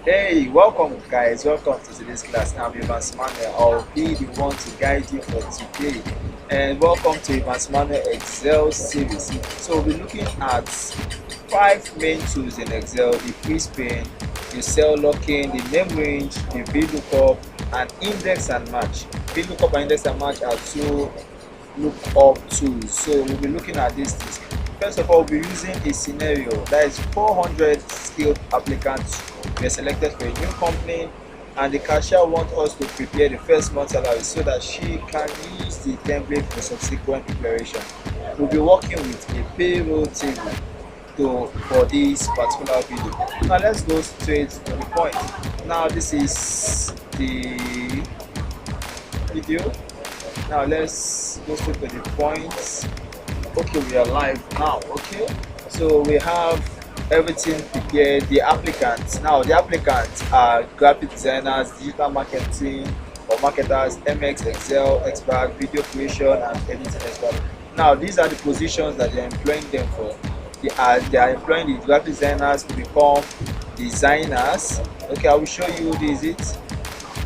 Hey, welcome guys, welcome to today's class. I'm Emmanuel. I'll be the one to guide you for today. And welcome to Emmanuel Excel series. So we'll be looking at 5 main tools in Excel: the Freeze Pane, the cell locking, the name range, the VLookup, and index and match. VLookup and index and match are two lookup tools. So we'll be looking at these things. First of all, we'll be using a scenario that is 400 skilled applicants were selected for a new company, and the cashier wants us to prepare the first month's salary so that she can use the template for subsequent preparation. We'll be working with a payroll table for this particular video. Now let's go straight to the point. Now this is the video. Now let's go straight to the point. Okay, we are live now. Okay, so we have everything prepared. The applicants are graphic designers, digital marketing or marketers, MX, Excel expert, video creation and editing expert. Now these are the positions that they are employing them for. They are employing the graphic designers to become designers. Okay, I will show you this.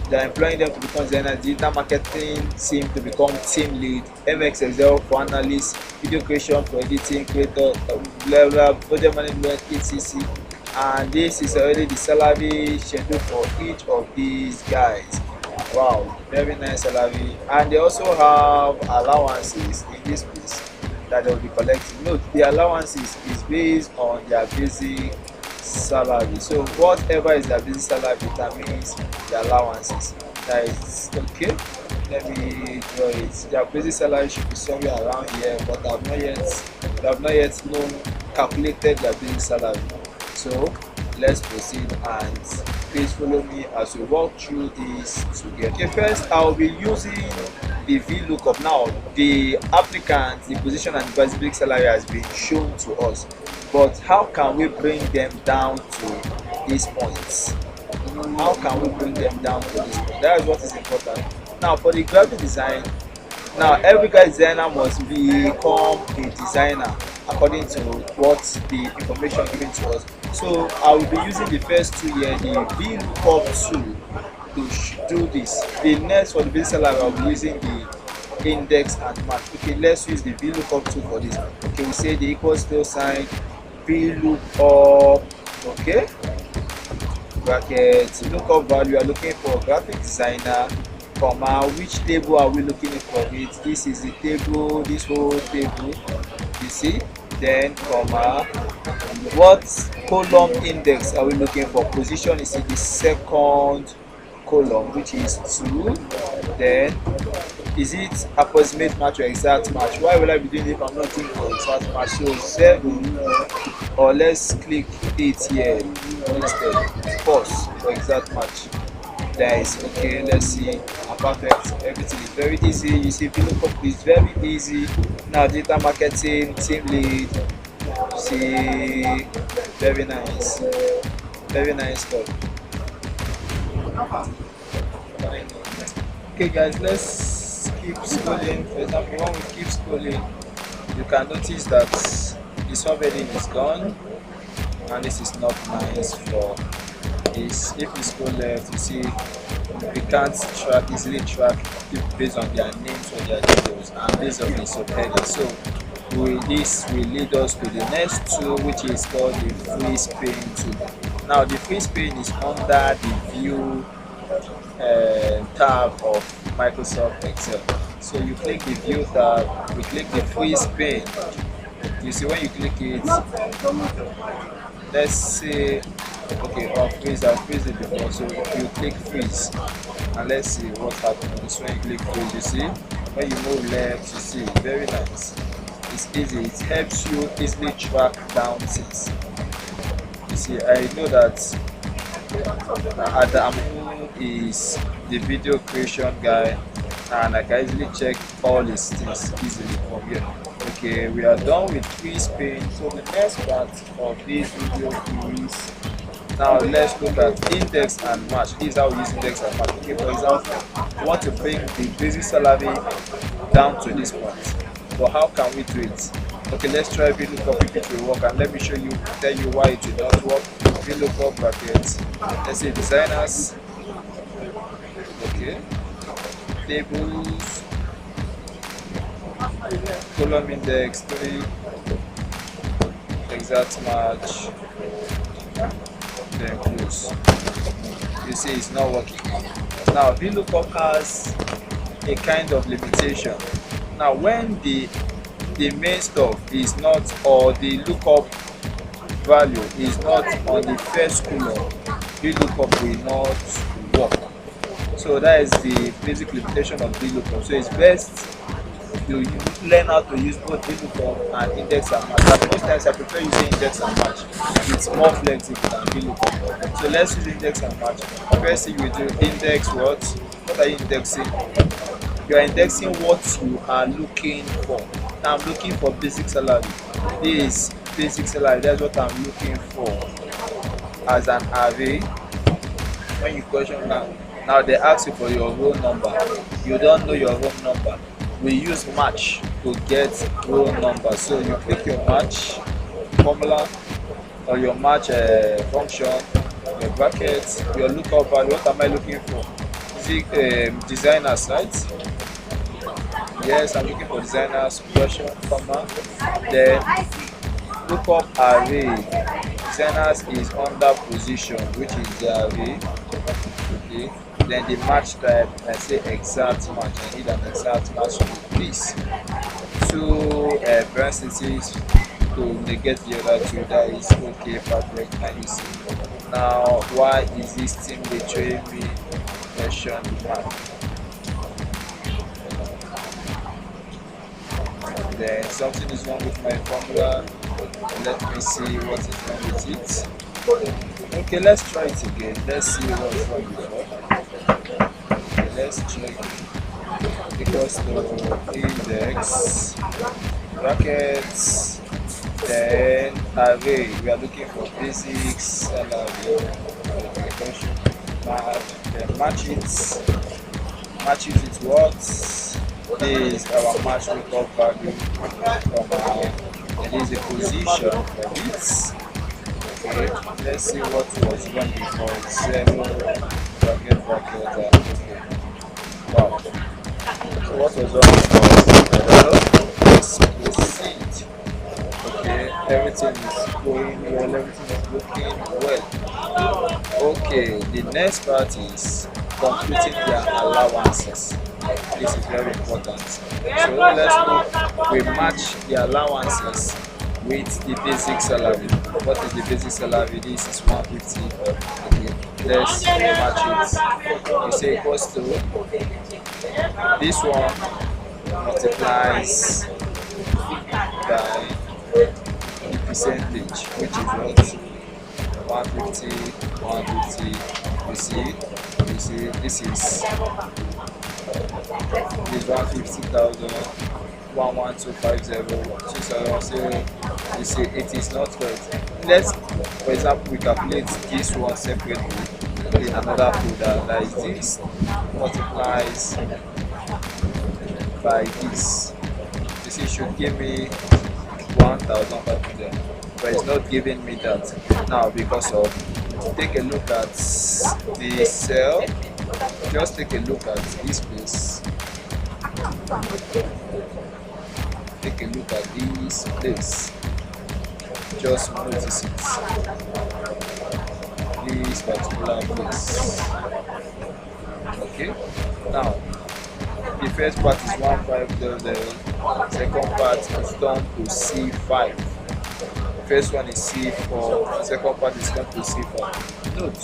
They are employing them to become designers, digital marketing team to become team lead, MX Excel for analysts, video creation for editing, creator, blah blah, project management, etc. And this is already the salary schedule for each of these guys. Wow, very nice salary. And they also have allowances in this place that they will be collecting. Note, the allowances is based on their basic salary. So whatever is their basic salary determines the allowances. That is okay. Let me draw it. Their basic salary should be somewhere around here, but they have not yet calculated their basic salary. So let's proceed, and please follow me as we walk through this together. Okay, first I'll be using the VLookup. Now the applicant, the position and the basic salary has been shown to us, but how can we bring them down to these points? How can we bring them down to this point? That is what is important. Now for the graphic design, now every graphic designer must become a designer according to what the information given to us. So I will be using the first two here, the VLookup tool, to do this. The next, for the basic salary, I'll be using the index and match. Okay, let's use the VLookup tool for this. Okay, we say the equal still sign VLookup. Okay, bracket lookup value. We are looking for graphic designer, comma, which table are we looking for it? This is the table, this whole table, you see. Then comma, what column index are we looking for? Position is in the second column, which is 2. Then is it approximate match or exact match? Why will I be doing it if I'm not doing for exact match? So 7, or let's click it here instead. Pause for exact match. That is okay. Let's see. Perfect. Everything is very easy. You see, VLookup is very easy. Now data marketing, team lead. See, very nice. Very nice stuff. Okay guys, let's keep scrolling. For example, when we keep scrolling, you can notice that the subheading is gone, and this is not nice for this. If you scroll left, you see we can't easily track people based on their names or their details, and based on the subheading. So this will lead us to the next tool, which is called the Freeze Pane tool. Now the Freeze Pane is under the View tab of Microsoft Excel. So you click the View tab, we click the Freeze Pane. You see, when you click it, let's say, okay, I've freezed it before, so you click freeze, and let's see what happens when you click freeze. You see, when you move left, you see, very nice. It's easy. It helps you easily track down things. You see, I know that Adamu is the video creation guy, and I can easily check all his things easily from here. Okay, we are done with Freeze Pane. So the next part of this video is, now let's look at index and match. This is how we use index and match. Okay, for example, we want to bring the basic salary down to this point. But how can we do it? Okay, let's try VLookup if it will work, and let me tell you why it will not work. VLookup brackets. Let's say designers. Okay. Tables. Column index 3. Exact match. Then close. You see, it's not working. Now, VLookup has a kind of limitation. Now, when the main stuff is not, or the lookup value is not on the first column, VLookup will not work. So that is the basic limitation of VLookup. So it's best to learn how to use both VLookup and index and match. But most times I prefer using index and match. It's more flexible than VLookup. So let's use index and match. First thing you do, index what? What are you indexing? You are indexing what you are looking for. Now I'm looking for basic salary. This is basic salary. That's what I'm looking for as an array. When you question now they ask you for your row number. You don't know your row number. We use match to get row number. So you click your match formula or your match function, your brackets, your lookup value. What am I looking for? Is it designers, right? Yes, I'm looking for designers, question, comma. Then lookup array. Designers is under position, which is the array. Okay. Then the match type, I say exact match. I need an exact match to this. Two parentheses to negate the other two. That is okay, perfect. Can you see? Now, why is this thing betraying me? Question mark. Then something is wrong with my formula. Let me see what is wrong with it. Okay, let's try it again. Let's see what's wrong with it. Okay, let's check. Equals to index brackets, then array. We are looking for basics salary. Then match it with what? This is our match lookup value from it is a position for it. Okay, let's see what was wrong before. 0 bracket. Okay. Wow. So what was wrong before? Let's proceed. Okay, everything is going well, everything is looking well. Okay, the next part is computing their allowances. This is very important. So let's look. We match the allowances with the basic salary. What is the basic salary? This is 150. Okay, let's match it. You say equals to this one multiplies by the percentage, which is what? 150. You see, this is 150,000, 11250. So you see it is not correct. Let's, for example, we calculate this one separately in another folder. That is this multiplies by this. You see, it should give me 1,500, but it's not giving me that now because of. Take a look at the cell. Just take a look at this place. Take a look at this place. Just notice it. This particular place. Okay. Now, the first part is 1500. Second part is done to C5. First one is C4, second part is going to C4. Note,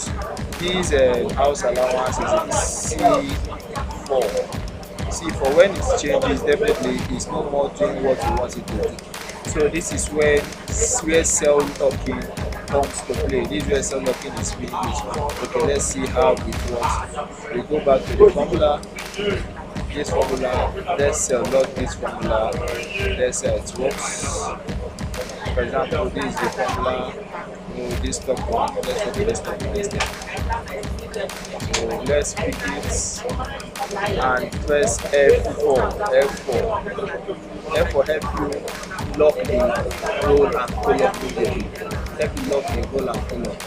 these house allowance is in C4. C4, when it changes, definitely it's no more doing what you want it to do. So this is where cell locking comes to play. This is where cell locking is being used. Okay, let's see how it works. We go back to the formula. This formula, let's lock this formula. Let's it works. For example, this is the formula. this top one. Let's open this top one instead. So let's pick it and press F4. F4 help you lock the roll and column immediately. Help you lock the roll and column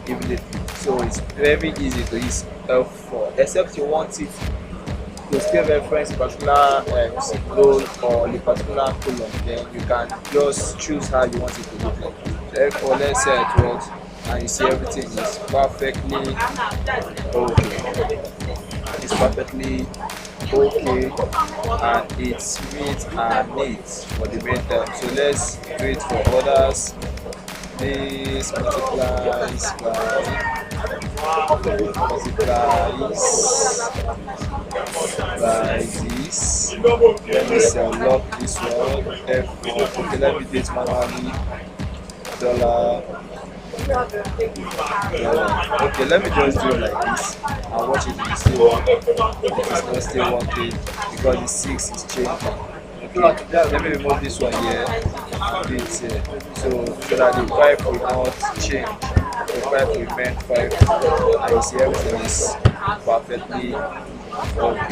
immediately. So it's very easy to use F4, except you want it to still reference a particular roll or a particular column. Then you can just choose how you want it to look like. Therefore, let's say it works, and you see everything is perfectly okay. It's perfectly okay, and it's neat and neat for the main time. So let's do it for others. This multiplies by this. Let me select this one. F4. Okay, let me do it manually. $. Okay, let me just do it like this and watch it. You see what it is not still working because the 6 is changing. Okay, let me remove this one here and do it here, so that the 5 will not change. The 5 will remain 5, and you see everything is perfectly okay.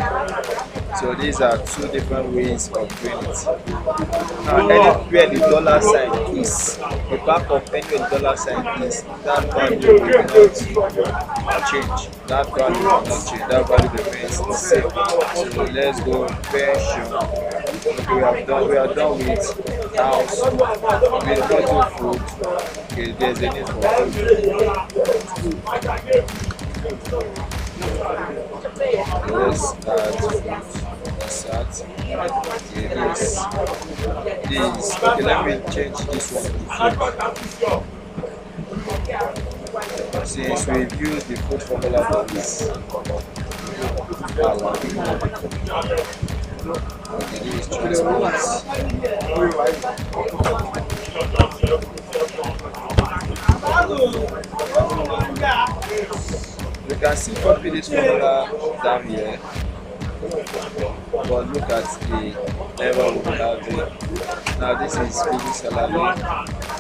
So these are two different ways of doing it. Now, anywhere the dollar sign is, the back of anywhere the dollar sign is, that value will not change. That value will not change. That value remains the same. So let's go pension. Okay, we are done with house. We will not do food. Okay, there's a need for food. Let's start food. Okay, this. Okay, let me change this one to food. Since we've used the food formula for this. Okay, this is transport. You can see copy this formula down here, but look at the error we have here. Now this is business salary,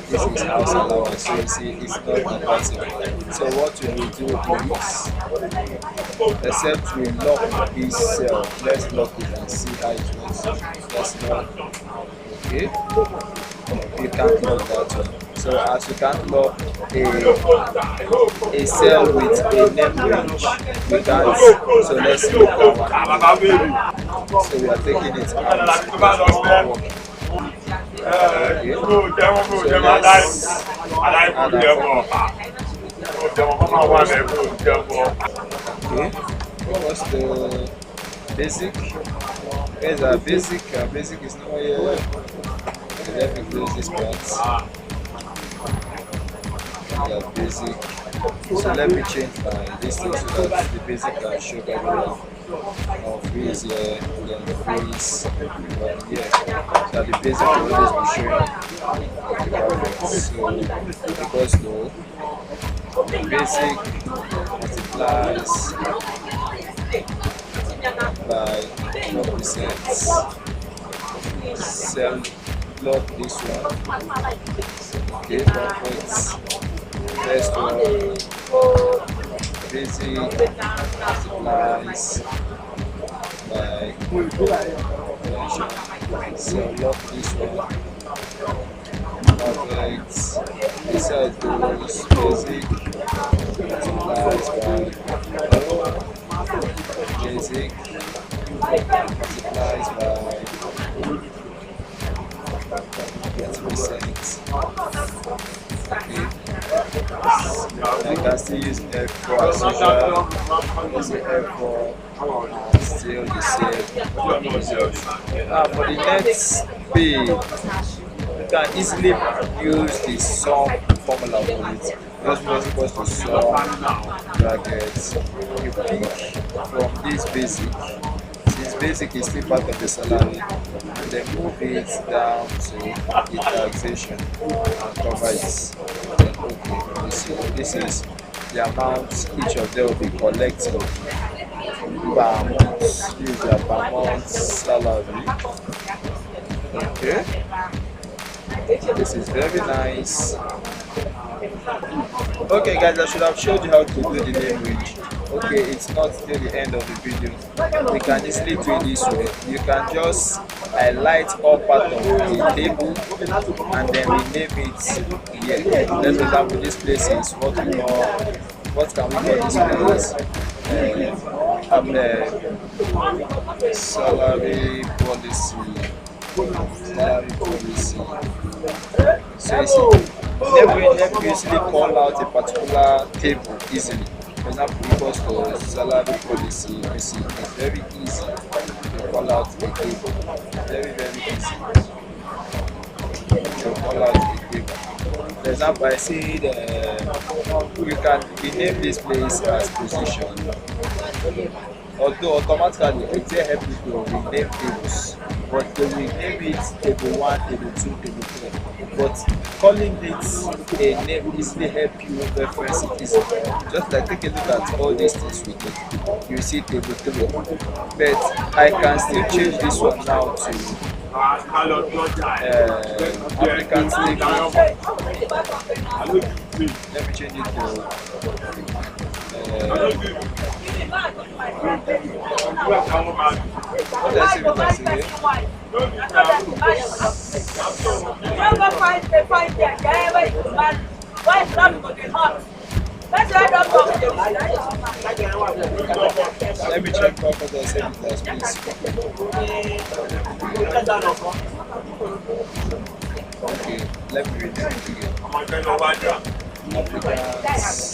this is house allowance, so you see it's not compatible. So what we will do is, except we lock this cell, let's lock it and see how it works. Let's lock. Okay, you can't lock that one. So as you can't lock a cell with a name range, we can't. So let's look at one. So we are taking it out because it's not working. Okay. So let's add okay. What's the basic? Here's our basic. Our basic is not here. Okay, let me close this part. Yeah, basic. So let me change my this thing so that the basic can show everyone. Freeze here, then freeze here. So the basic will always be showing. So because though basic multiplies by 4%. Cell block this one. Okay, perfect. First one, basic multiplies by convention. So lock this one. Perfect. This side goes basic multiplies by basic multiplies by 20%. Okay. I can still use F4 as usual. Use F4 and still the same result. Now for the next page, you can easily use the sum formula for it. Just equals to sum brackets. You pick from this basic. Since basic is still part of the salary, and then move it down to the taxation and cover it. Then okay, this is the amount each of them will be collecting per month. This is their per month salary. Okay, this is very nice. Okay guys, I should have showed you how to do the name range. Okay, it's not till the end of the video. We can easily do it this way. You can just highlight all part of the table and then rename it here. Let's for example, this place is what we call, what can we call this place? Salary policy. Salary policy. So you see, let me easily call out a particular table easily. For example, equals to salary policy. You see, it's very easy to call out a table. Very, very easy to call out a table. For example, I see we can rename this place as position. Although automatically it will help you to rename tables, but they will name it table 1, table 2, table 3. But calling it a name easily help you reference it easily. Just like take a look at all these things we did. You see table 3. But I can still change this one now to applicant table. Let me change it to what I say with us again? Let me check what I say with us, please. Okay, let me read it again. Applicants.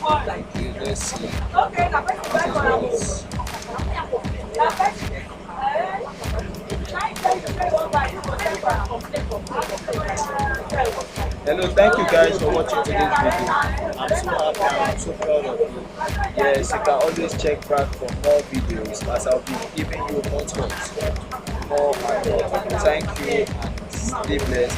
Okay, let's see. Hello, thank you guys for watching today's video. I'm so happy and I'm so proud of you. Yes, you can always check back for more videos as I'll be giving you more tips, more and more. Thank you and stay blessed.